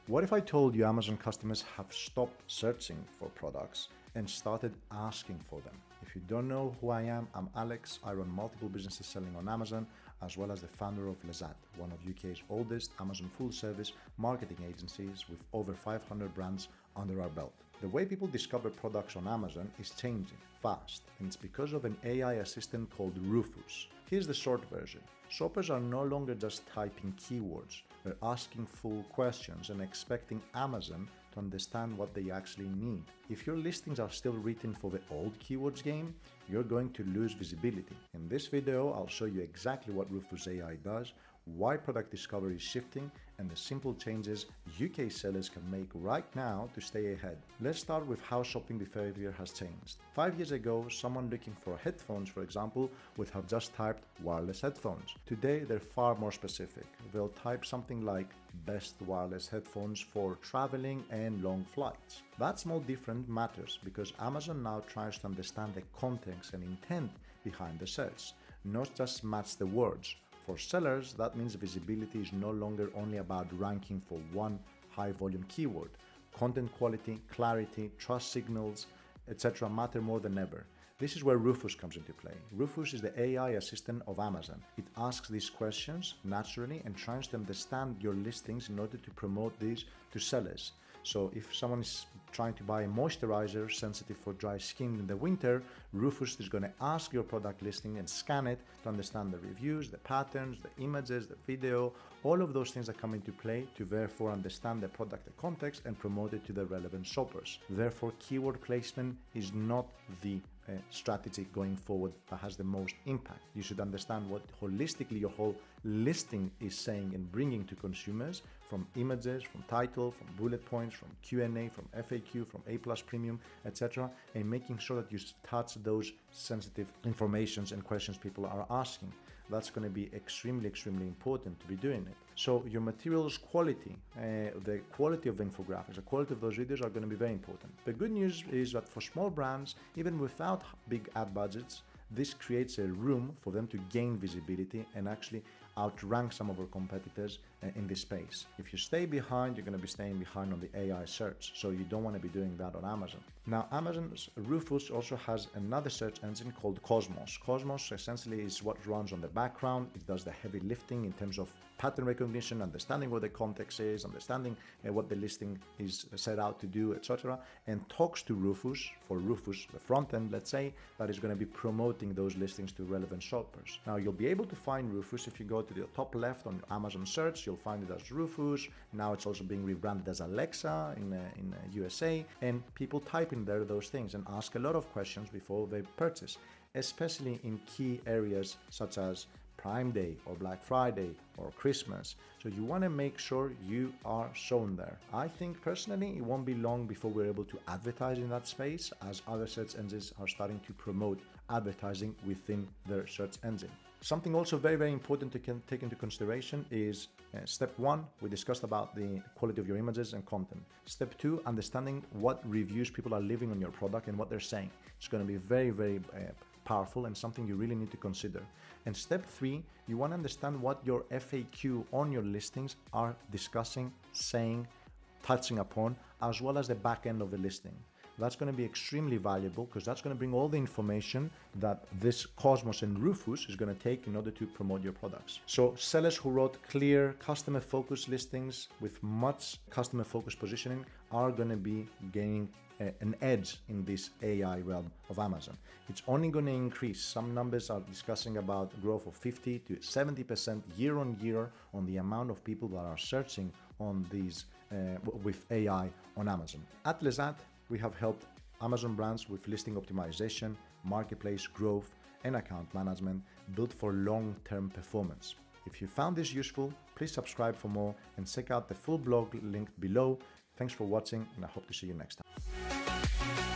What if I told you Amazon customers have stopped searching for products and started asking for them? If you don't know who I am, I'm Alex. I run multiple businesses selling on Amazon, as well as the founder of Lezzat, one of UK's oldest Amazon full-service marketing agencies with over 500 brands under our belt. The way people discover products on Amazon is changing fast, and it's because of an AI assistant called Rufus. Here's the short version. Shoppers are no longer just typing keywords, they're asking full questions and expecting Amazon to understand what they actually need. If your listings are still written for the old keywords game, you're going to lose visibility. In this video, I'll show you exactly what Rufus AI does, why product discovery is shifting, and the simple changes UK sellers can make right now to stay ahead. Let's start with how shopping behavior has changed. 5 years ago, someone looking for headphones, for example, would have just typed wireless headphones. Today, they're far more specific. They'll type something like best wireless headphones for traveling and long flights. That small difference matters because Amazon now tries to understand the context and intent behind the search, not just match the words. For sellers, that means visibility is no longer only about ranking for one high-volume keyword. Content quality, clarity, trust signals, etc. matter more than ever. This is where Rufus comes into play. Rufus is the AI assistant of Amazon. It asks these questions naturally and tries to understand your listings in order to promote these to sellers. So if someone is trying to buy a moisturizer sensitive for dry skin in the winter, Rufus is going to ask your product listing and scan it to understand the reviews, the patterns, the images, the video, all of those things that come into play to therefore understand the product, the context, and promote it to the relevant shoppers. Therefore, keyword placement is not the strategy going forward that has the most impact. You should understand what holistically your whole listing is saying and bringing to consumers, from images, from title, from bullet points, from Q&A, from FAQ, from A+ premium, etc., and making sure that you touch those sensitive informations and questions people are asking. That's going to be extremely important to be doing it. So your materials quality, the quality of the infographics, the quality of those videos are going to be very important. The good news is that for small brands, even without big ad budgets, this creates a room for them to gain visibility and actually outrank some of our competitors in this space. If you stay behind, you're going to be staying behind on the AI search, so you don't want to be doing that on Amazon. Now, Amazon's Rufus also has another search engine called Cosmos. Cosmos essentially is what runs on the background. It does the heavy lifting in terms of pattern recognition, understanding what the context is, understanding what the listing is set out to do, etc., and talks to Rufus, for Rufus, the front end, let's say, that is going to be promoting those listings to relevant shoppers. Now, you'll be able to find Rufus if you go to the top left on Amazon search. You'll find it as Rufus. Now it's also being rebranded as Alexa in USA, and people type in there those things and ask a lot of questions before they purchase, especially in key areas such as Prime Day or Black Friday or Christmas. So you want to make sure you are shown there. I think personally it won't be long before we're able to advertise in that space, as other search engines are starting to promote advertising within their search engine. Something also very important to take into consideration is step 1, we discussed about the quality of your images and content. Step 2, understanding what reviews people are leaving on your product and what they're saying. It's going to be very powerful and something you really need to consider. And step 3, you want to understand what your FAQ on your listings are discussing, saying, touching upon, as well as the back end of the listing. That's going to be extremely valuable because that's going to bring all the information that this Cosmos and Rufus is going to take in order to promote your products. So sellers who wrote clear customer-focused listings with much customer-focused positioning are going to be gaining an edge in this AI realm of Amazon. It's only going to increase. Some numbers are discussing about growth of 50 to 70% year on year on the amount of people that are searching on these with AI on Amazon. At Lezzat, we have helped Amazon brands with listing optimization, marketplace growth, and account management built for long-term performance. If you found this useful, please subscribe for more and check out the full blog linked below. Thanks for watching, and I hope to see you next time.